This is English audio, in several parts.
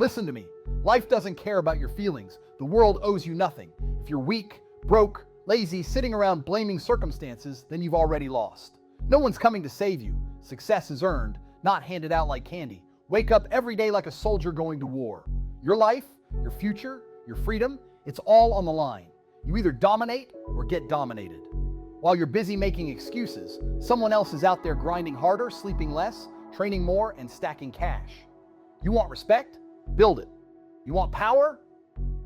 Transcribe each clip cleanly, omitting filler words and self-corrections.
Listen to me. Life doesn't care about your feelings. The world owes you nothing. If you're weak, broke, lazy, sitting around blaming circumstances, then you've already lost. No one's coming to save you. Success is earned, not handed out like candy. Wake up every day like a soldier going to war. Your life, your future, your freedom, it's all on the line. You either dominate or get dominated. While you're busy making excuses, someone else is out there grinding harder, sleeping less, training more, and stacking cash. You want respect? Build it. You want power?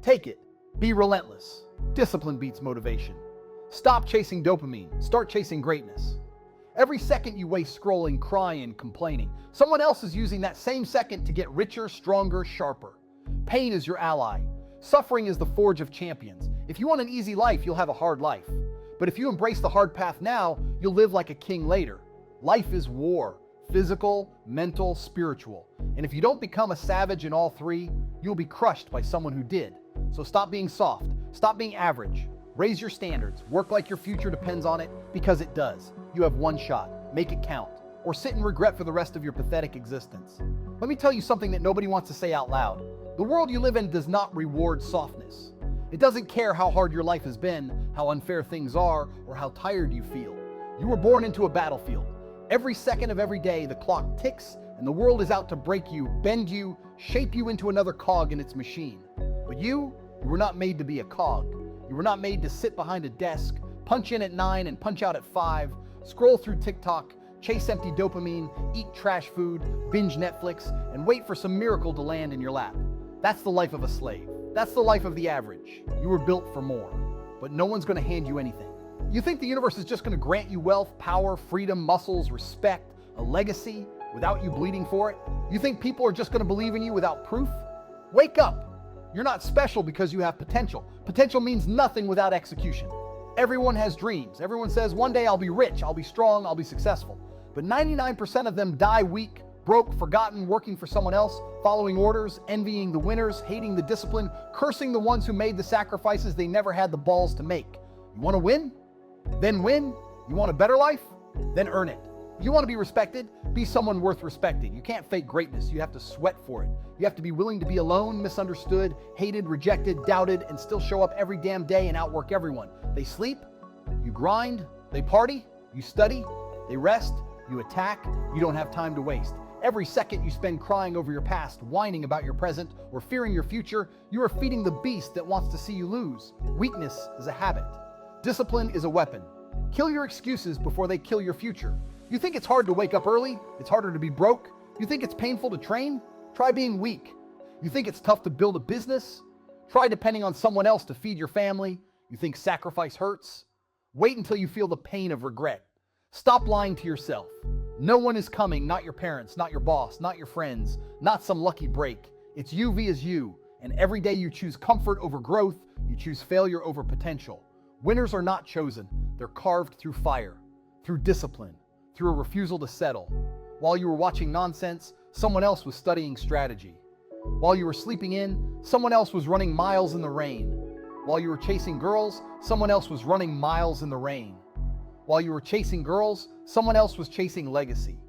Take it. Be relentless. Discipline beats motivation. Stop chasing dopamine. Start chasing greatness. Every second you waste scrolling, crying, complaining, someone else is using that same second to get richer, stronger, sharper. Pain is your ally. Suffering is the forge of champions. If you want an easy life, you'll have a hard life. But if you embrace the hard path now, you'll live like a king later. Life is war. Physical, mental, spiritual. And if you don't become a savage in all three, you'll be crushed by someone who did. So stop being soft. Stop being average. Raise your standards. Work like your future depends on it, because it does. You have one shot. Make it count. Or sit in regret for the rest of your pathetic existence. Let me tell you something that nobody wants to say out loud. The world you live in does not reward softness. It doesn't care how hard your life has been, how unfair things are, or how tired you feel. You were born into a battlefield. Every second of every day, the clock ticks, and the world is out to break you, bend you, shape you into another cog in its machine. But you were not made to be a cog. You were not made to sit behind a desk, punch in at 9 and punch out at 5, scroll through TikTok, chase empty dopamine, eat trash food, binge Netflix, and wait for some miracle to land in your lap. That's the life of a slave. That's the life of the average. You were built for more, but no one's going to hand you anything. You think the universe is just going to grant you wealth, power, freedom, muscles, respect, a legacy without you bleeding for it? You think people are just going to believe in you without proof? Wake up! You're not special because you have potential. Potential means nothing without execution. Everyone has dreams. Everyone says, one day I'll be rich, I'll be strong, I'll be successful. But 99% of them die weak, broke, forgotten, working for someone else, following orders, envying the winners, hating the discipline, cursing the ones who made the sacrifices they never had the balls to make. You want to win? Then win. You want a better life? Then earn it. You want to be respected? Be someone worth respecting. You can't fake greatness. You have to sweat for it. You have to be willing to be alone, misunderstood, hated, rejected, doubted, and still show up every damn day and outwork everyone. They sleep, you grind, they party, you study, they rest, you attack, you don't have time to waste. Every second you spend crying over your past, whining about your present, or fearing your future, you are feeding the beast that wants to see you lose. Weakness is a habit. Discipline is a weapon. Kill your excuses before they kill your future. You think it's hard to wake up early? It's harder to be broke? You think it's painful to train? Try being weak. You think it's tough to build a business? Try depending on someone else to feed your family. You think sacrifice hurts? Wait until you feel the pain of regret. Stop lying to yourself. No one is coming, not your parents, not your boss, not your friends, not some lucky break. It's you vs you, and every day you choose comfort over growth, you choose failure over potential. Winners are not chosen. They're carved through fire, through discipline, through a refusal to settle. While you were watching nonsense, someone else was studying strategy. While you were sleeping in, someone else was running miles in the rain. While you were chasing girls, someone else was running miles in the rain. While you were chasing girls, someone else was chasing legacy.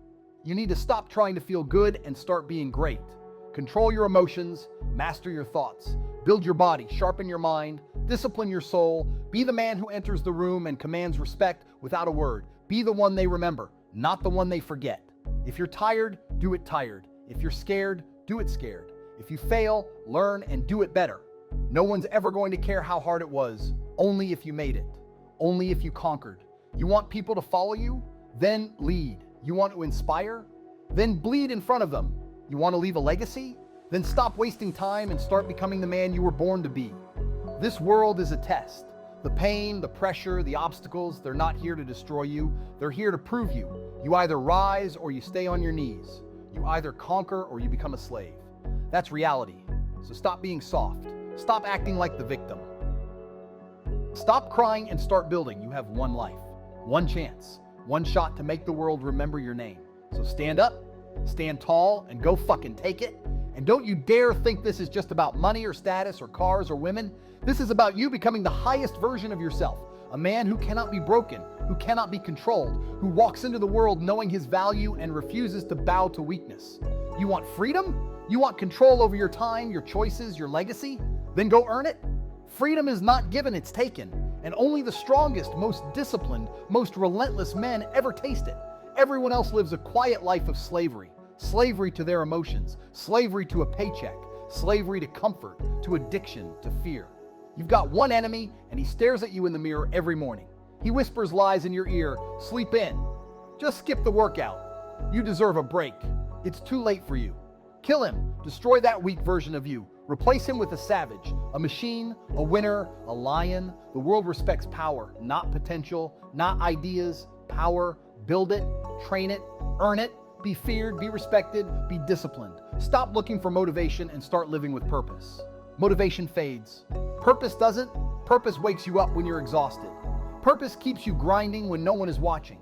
You need to stop trying to feel good and start being great. Control your emotions, master your thoughts, build your body, sharpen your mind, discipline your soul, be the man who enters the room and commands respect without a word. Be the one they remember, not the one they forget. If you're tired, do it tired. If you're scared, do it scared. If you fail, learn and do it better. No one's ever going to care how hard it was, only if you made it, only if you conquered. You want people to follow you? Then lead. You want to inspire? Then bleed in front of them. You want to leave a legacy? Then stop wasting time and start becoming the man you were born to be. This world is a test. The pain, the pressure, the obstacles, they're not here to destroy you. They're here to prove you. You either rise or you stay on your knees. You either conquer or you become a slave. That's reality. So stop being soft. Stop acting like the victim. Stop crying and start building. You have one life, one chance, one shot to make the world remember your name. So stand up, stand tall, and go fucking take it. And don't you dare think this is just about money or status or cars or women. This is about you becoming the highest version of yourself. A man who cannot be broken, who cannot be controlled, who walks into the world knowing his value and refuses to bow to weakness. You want freedom? You want control over your time, your choices, your legacy? Then go earn it. Freedom is not given, it's taken. And only the strongest, most disciplined, most relentless men ever taste it. Everyone else lives a quiet life of slavery. Slavery to their emotions, slavery to a paycheck, slavery to comfort, to addiction, to fear. You've got one enemy, and he stares at you in the mirror every morning. He whispers lies in your ear, sleep in. Just skip the workout. You deserve a break. It's too late for you. Kill him. Destroy that weak version of you. Replace him with a savage, a machine, a winner, a lion. The world respects power, not potential, not ideas. Power. Build it, train it, earn it. Be feared, be respected, be disciplined. Stop looking for motivation and start living with purpose. Motivation fades. Purpose doesn't. Purpose wakes you up when you're exhausted. Purpose keeps you grinding when no one is watching.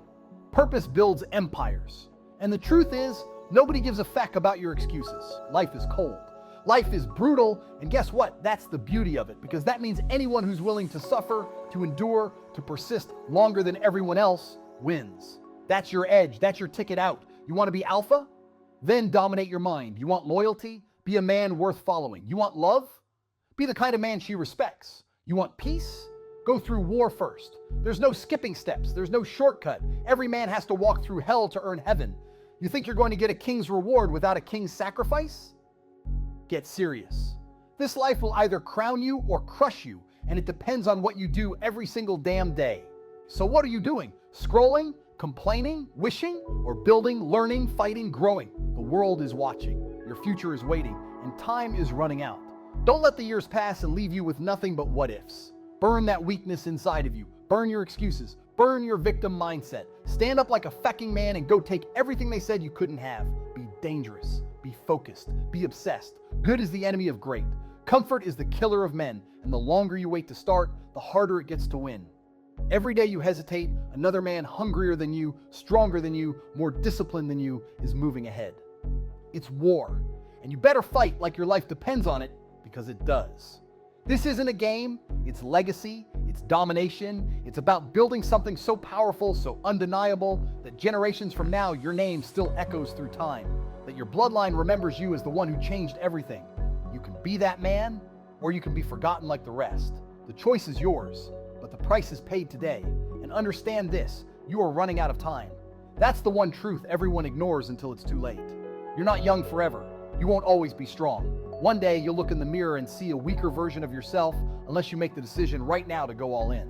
Purpose builds empires. And the truth is, nobody gives a feck about your excuses. Life is cold. Life is brutal, and guess what? That's the beauty of it, because that means anyone who's willing to suffer, to endure, to persist longer than everyone else wins. That's your edge. That's your ticket out. You want to be alpha? Then dominate your mind. You want loyalty? Be a man worth following. You want love? Be the kind of man she respects. You want peace? Go through war first. There's no skipping steps. There's no shortcut. Every man has to walk through hell to earn heaven. You think you're going to get a king's reward without a king's sacrifice? Get serious. This life will either crown you or crush you, and it depends on what you do every single damn day. So what are you doing? Scrolling? Complaining, wishing, or building, learning, fighting, growing? The world is watching. Your future is waiting, and time is running out. Don't let the years pass and leave you with nothing but what ifs. Burn that weakness inside of you. Burn your excuses. Burn your victim mindset. Stand up like a fucking man and go take everything they said you couldn't have. Be dangerous. Be focused. Be obsessed. Good is the enemy of great. Comfort is the killer of men, and the longer you wait to start, the harder it gets to win. Every day you hesitate, another man hungrier than you, stronger than you, more disciplined than you is moving ahead. It's war, and you better fight like your life depends on it, because it does. This isn't a game, it's legacy, it's domination, it's about building something so powerful, so undeniable, that generations from now your name still echoes through time, that your bloodline remembers you as the one who changed everything. You can be that man, or you can be forgotten like the rest. The choice is yours. But the price is paid today. And understand this, you are running out of time. That's the one truth everyone ignores until it's too late. You're not young forever. You won't always be strong. One day you'll look in the mirror and see a weaker version of yourself unless you make the decision right now to go all in.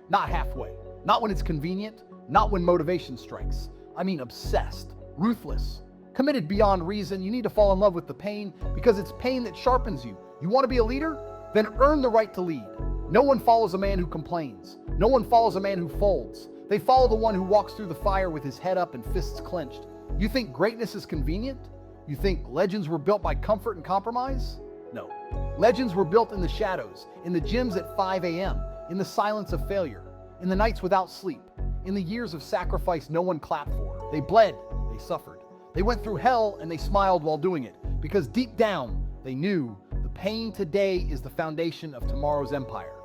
Not halfway. Not when it's convenient. Not when motivation strikes. I mean obsessed, ruthless, committed beyond reason. You need to fall in love with the pain because it's pain that sharpens you. You want to be a leader? Then earn the right to lead. No one follows a man who complains. No one follows a man who folds. They follow the one who walks through the fire with his head up and fists clenched. You think greatness is convenient? You think legends were built by comfort and compromise? No. Legends were built in the shadows, in the gyms at 5 a.m., in the silence of failure, in the nights without sleep, in the years of sacrifice no one clapped for. They bled, they suffered. They went through hell and they smiled while doing it, because deep down, they knew the pain today is the foundation of tomorrow's empire.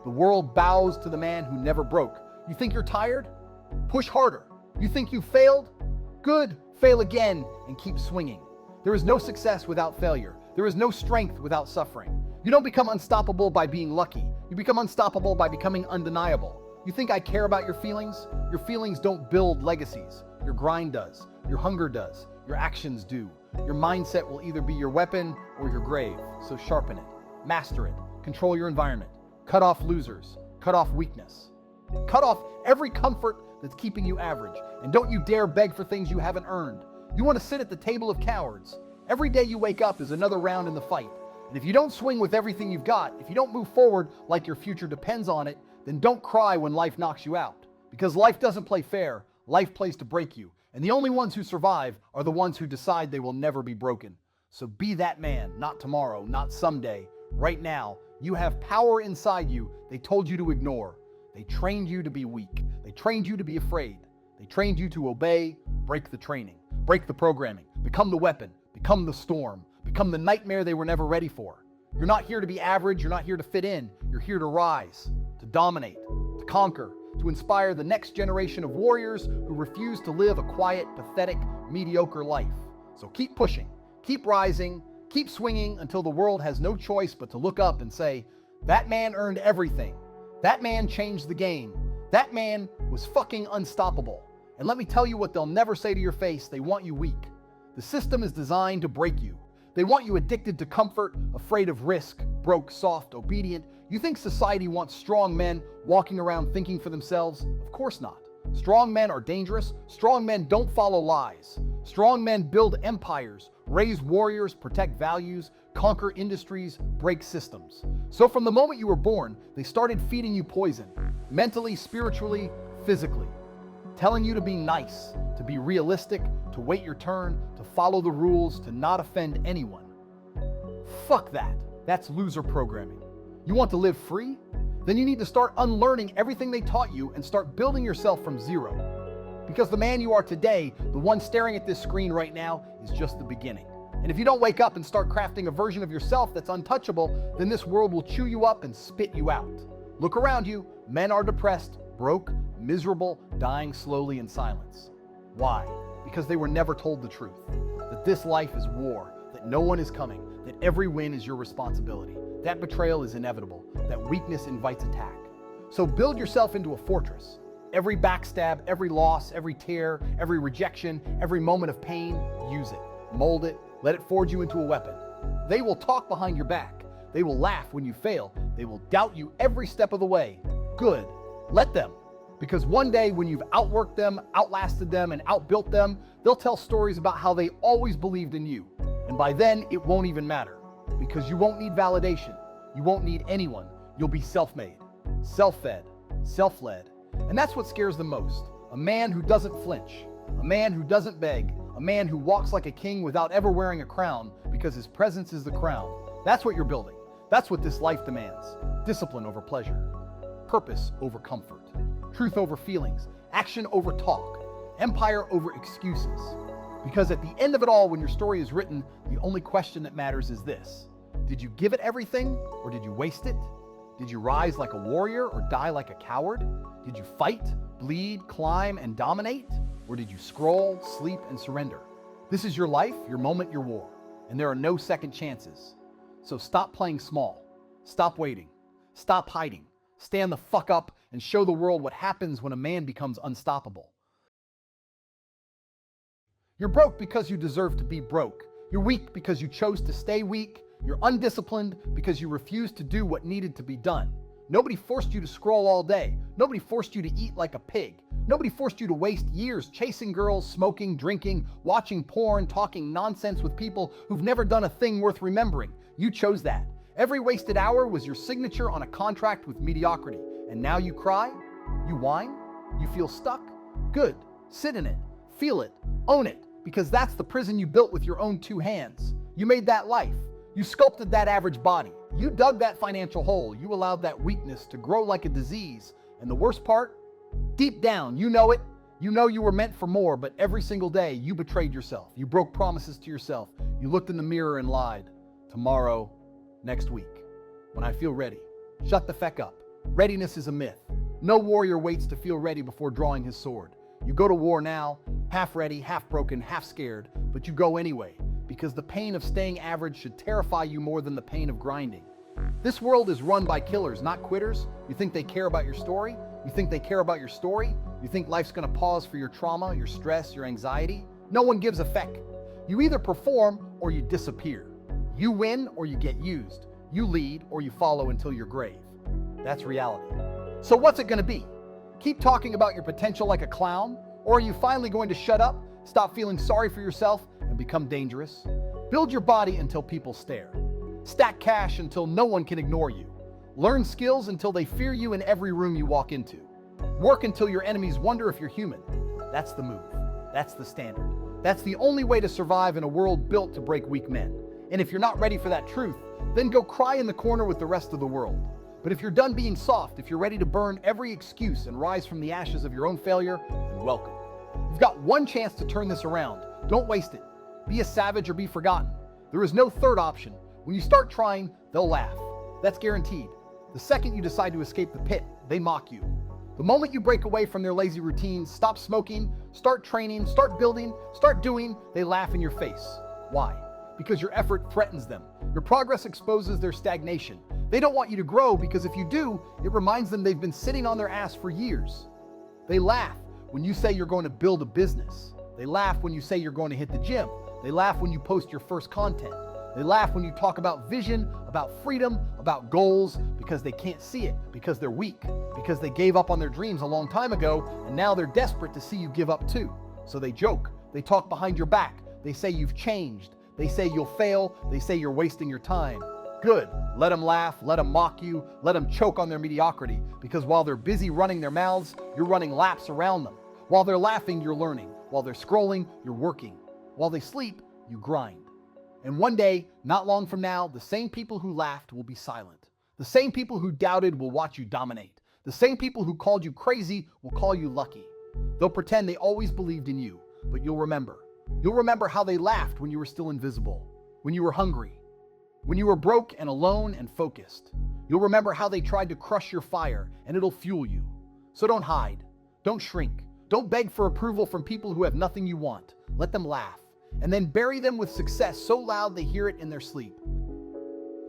The world bows to the man who never broke. You think you're tired? Push harder. You think you failed? Good. Fail again and keep swinging. There is no success without failure. There is no strength without suffering. You don't become unstoppable by being lucky. You become unstoppable by becoming undeniable. You think I care about your feelings? Your feelings don't build legacies. Your grind does. Your hunger does. Your actions do. Your mindset will either be your weapon or your grave. So sharpen it. Master it. Control your environment. Cut off losers. Cut off weakness. Cut off every comfort that's keeping you average. And don't you dare beg for things you haven't earned. You want to sit at the table of cowards. Every day you wake up is another round in the fight. And if you don't swing with everything you've got, if you don't move forward like your future depends on it, then don't cry when life knocks you out. Because life doesn't play fair. Life plays to break you. And the only ones who survive are the ones who decide they will never be broken. So be that man, not tomorrow, not someday. Right now, you have power inside you they told you to ignore. They trained you to be weak. They trained you to be afraid. They trained you to obey, break the training, break the programming, become the weapon, become the storm, become the nightmare they were never ready for. You're not here to be average. You're not here to fit in. You're here to rise, to dominate, to conquer, to inspire the next generation of warriors who refuse to live a quiet, pathetic, mediocre life. So keep pushing. Keep rising, keep swinging until the world has no choice but to look up and say, that man earned everything. That man changed the game. That man was fucking unstoppable. And let me tell you what they'll never say to your face. They want you weak. The system is designed to break you. They want you addicted to comfort, afraid of risk, broke, soft, obedient. You think society wants strong men walking around thinking for themselves? Of course not. Strong men are dangerous. Strong men don't follow lies. Strong men build empires, raise warriors, protect values, conquer industries, break systems. So from the moment you were born, they started feeding you poison, mentally, spiritually, physically, telling you to be nice, to be realistic, to wait your turn, to follow the rules, to not offend anyone. Fuck that. That's loser programming. You want to live free? Then you need to start unlearning everything they taught you and start building yourself from zero. Because the man you are today, the one staring at this screen right now, is just the beginning. And if you don't wake up and start crafting a version of yourself that's untouchable, then this world will chew you up and spit you out. Look around you. Men are depressed, broke, miserable, dying slowly in silence. Why? Because they were never told the truth. That this life is war, that no one is coming, that every win is your responsibility. That betrayal is inevitable, that weakness invites attack. So build yourself into a fortress. Every backstab, every loss, every tear, every rejection, every moment of pain, use it, mold it, let it forge you into a weapon. They will talk behind your back. They will laugh when you fail. They will doubt you every step of the way. Good. Let them. Because one day when you've outworked them, outlasted them, and outbuilt them, they'll tell stories about how they always believed in you. And by then, it won't even matter. Because you won't need validation. You won't need anyone. You'll be self-made, self-fed, self-led. And that's what scares them most. A man who doesn't flinch. A man who doesn't beg. A man who walks like a king without ever wearing a crown because his presence is the crown. That's what you're building. That's what this life demands. Discipline over pleasure. Purpose over comfort. Truth over feelings. Action over talk. Empire over excuses. Because at the end of it all, when your story is written, the only question that matters is this. Did you give it everything or did you waste it? Did you rise like a warrior or die like a coward? Did you fight, bleed, climb, and dominate? Or did you scroll, sleep, and surrender? This is your life, your moment, your war. And there are no second chances. So stop playing small. Stop waiting. Stop hiding. Stand the fuck up and show the world what happens when a man becomes unstoppable. You're broke because you deserve to be broke. You're weak because you chose to stay weak. You're undisciplined because you refused to do what needed to be done. Nobody forced you to scroll all day. Nobody forced you to eat like a pig. Nobody forced you to waste years chasing girls, smoking, drinking, watching porn, talking nonsense with people who've never done a thing worth remembering. You chose that. Every wasted hour was your signature on a contract with mediocrity. And now you cry? You whine? You feel stuck? Good. Sit in it. Feel it. Own it. Because that's the prison you built with your own two hands. You made that life. You sculpted that average body. You dug that financial hole. You allowed that weakness to grow like a disease. And the worst part? Deep down, you know it. You know you were meant for more, but every single day you betrayed yourself. You broke promises to yourself. You looked in the mirror and lied. Tomorrow, next week, when I feel ready. Shut the feck up. Readiness is a myth. No warrior waits to feel ready before drawing his sword. You go to war now, half ready, half broken, half scared, but you go anyway, because the pain of staying average should terrify you more than the pain of grinding. This world is run by killers, not quitters. You think they care about your story? You think they care about your story? You think life's gonna pause for your trauma, your stress, your anxiety? No one gives a feck. You either perform or you disappear. You win or you get used. You lead or you follow until your grave. That's reality. So what's it gonna be? Keep talking about your potential like a clown? Or are you finally going to shut up, stop feeling sorry for yourself, and become dangerous? Build your body until people stare. Stack cash until no one can ignore you. Learn skills until they fear you in every room you walk into. Work until your enemies wonder if you're human. That's the move. That's the standard. That's the only way to survive in a world built to break weak men. And if you're not ready for that truth, then go cry in the corner with the rest of the world. But if you're done being soft, if you're ready to burn every excuse and rise from the ashes of your own failure, then welcome. You've got one chance to turn this around. Don't waste it. Be a savage or be forgotten. There is no third option. When you start trying, they'll laugh. That's guaranteed. The second you decide to escape the pit, they mock you. The moment you break away from their lazy routines, stop smoking, start training, start building, start doing, they laugh in your face. Why? because your effort threatens them. Your progress exposes their stagnation. They don't want you to grow because if you do, it reminds them they've been sitting on their ass for years. They laugh when you say you're going to build a business. They laugh when you say you're going to hit the gym. They laugh when you post your first content. They laugh when you talk about vision, about freedom, about goals, because they can't see it, because they're weak, because they gave up on their dreams a long time ago, and now they're desperate to see you give up too. So they joke, they talk behind your back, they say you've changed, they say you'll fail, they say you're wasting your time. Good, let them laugh, let them mock you, let them choke on their mediocrity, because while they're busy running their mouths, you're running laps around them. While they're laughing, you're learning. While they're scrolling, you're working. While they sleep, you grind. And one day, not long from now, the same people who laughed will be silent. The same people who doubted will watch you dominate. The same people who called you crazy will call you lucky. They'll pretend they always believed in you, but you'll remember. You'll remember how they laughed when you were still invisible, when you were hungry, when you were broke and alone and focused. You'll remember how they tried to crush your fire, and it'll fuel you. So don't hide. Don't shrink. Don't beg for approval from people who have nothing you want. Let them laugh. And then bury them with success so loud they hear it in their sleep.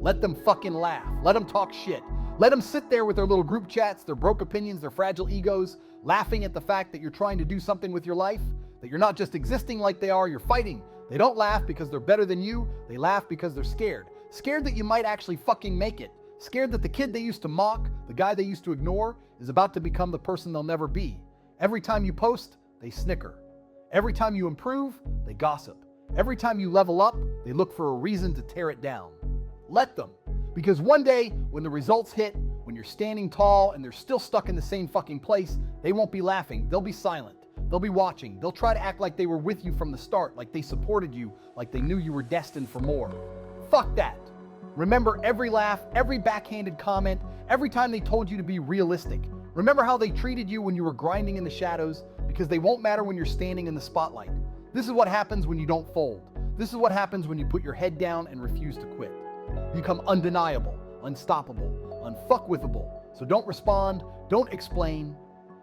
Let them fucking laugh. Let them talk shit. Let them sit there with their little group chats, their broke opinions, their fragile egos, laughing at the fact that you're trying to do something with your life, that you're not just existing like they are, you're fighting. They don't laugh because they're better than you. They laugh because they're scared. Scared that you might actually fucking make it. Scared that the kid they used to mock, the guy they used to ignore, is about to become the person they'll never be. Every time you post, they snicker. Every time you improve, they gossip. Every time you level up, they look for a reason to tear it down. Let them. Because one day, when the results hit, when you're standing tall and they're still stuck in the same fucking place, they won't be laughing. They'll be silent. They'll be watching. They'll try to act like they were with you from the start, like they supported you, like they knew you were destined for more. Fuck that. Remember every laugh, every backhanded comment, every time they told you to be realistic. Remember how they treated you when you were grinding in the shadows, because they won't matter when you're standing in the spotlight. This is what happens when you don't fold. This is what happens when you put your head down and refuse to quit. You become undeniable, unstoppable, unfuckwithable. So don't respond, don't explain,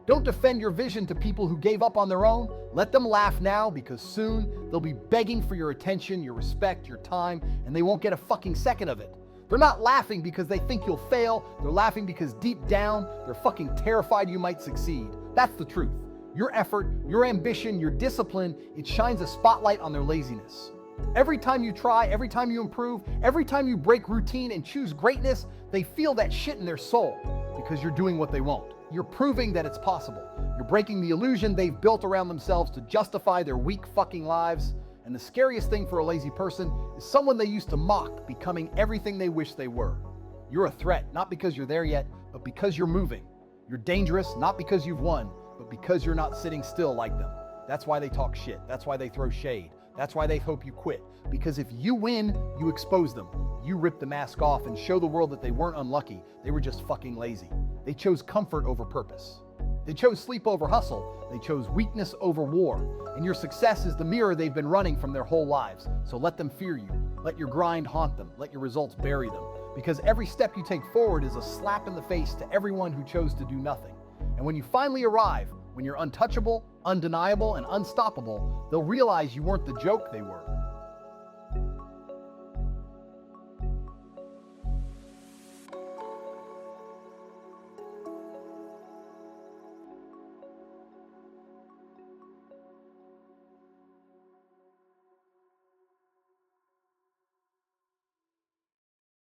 don't defend your vision to people who gave up on their own. Let them laugh now, because soon they'll be begging for your attention, your respect, your time, and they won't get a fucking second of it. They're not laughing because they think you'll fail. They're laughing because deep down, they're fucking terrified you might succeed. That's the truth. Your effort, your ambition, your discipline, it shines a spotlight on their laziness. Every time you try, every time you improve, every time you break routine and choose greatness, they feel that shit in their soul because you're doing what they won't. You're proving that it's possible. You're breaking the illusion they've built around themselves to justify their weak fucking lives. And the scariest thing for a lazy person is someone they used to mock becoming everything they wish they were. You're a threat, not because you're there yet, but because you're moving. You're dangerous, not because you've won, but because you're not sitting still like them. That's why they talk shit. That's why they throw shade. That's why they hope you quit. Because if you win, you expose them. You rip the mask off and show the world that they weren't unlucky. They were just fucking lazy. They chose comfort over purpose. They chose sleep over hustle. They chose weakness over war. And your success is the mirror they've been running from their whole lives. So let them fear you. Let your grind haunt them. Let your results bury them. Because every step you take forward is a slap in the face to everyone who chose to do nothing. And when you finally arrive, when you're untouchable, undeniable, and unstoppable, they'll realize you weren't the joke they were.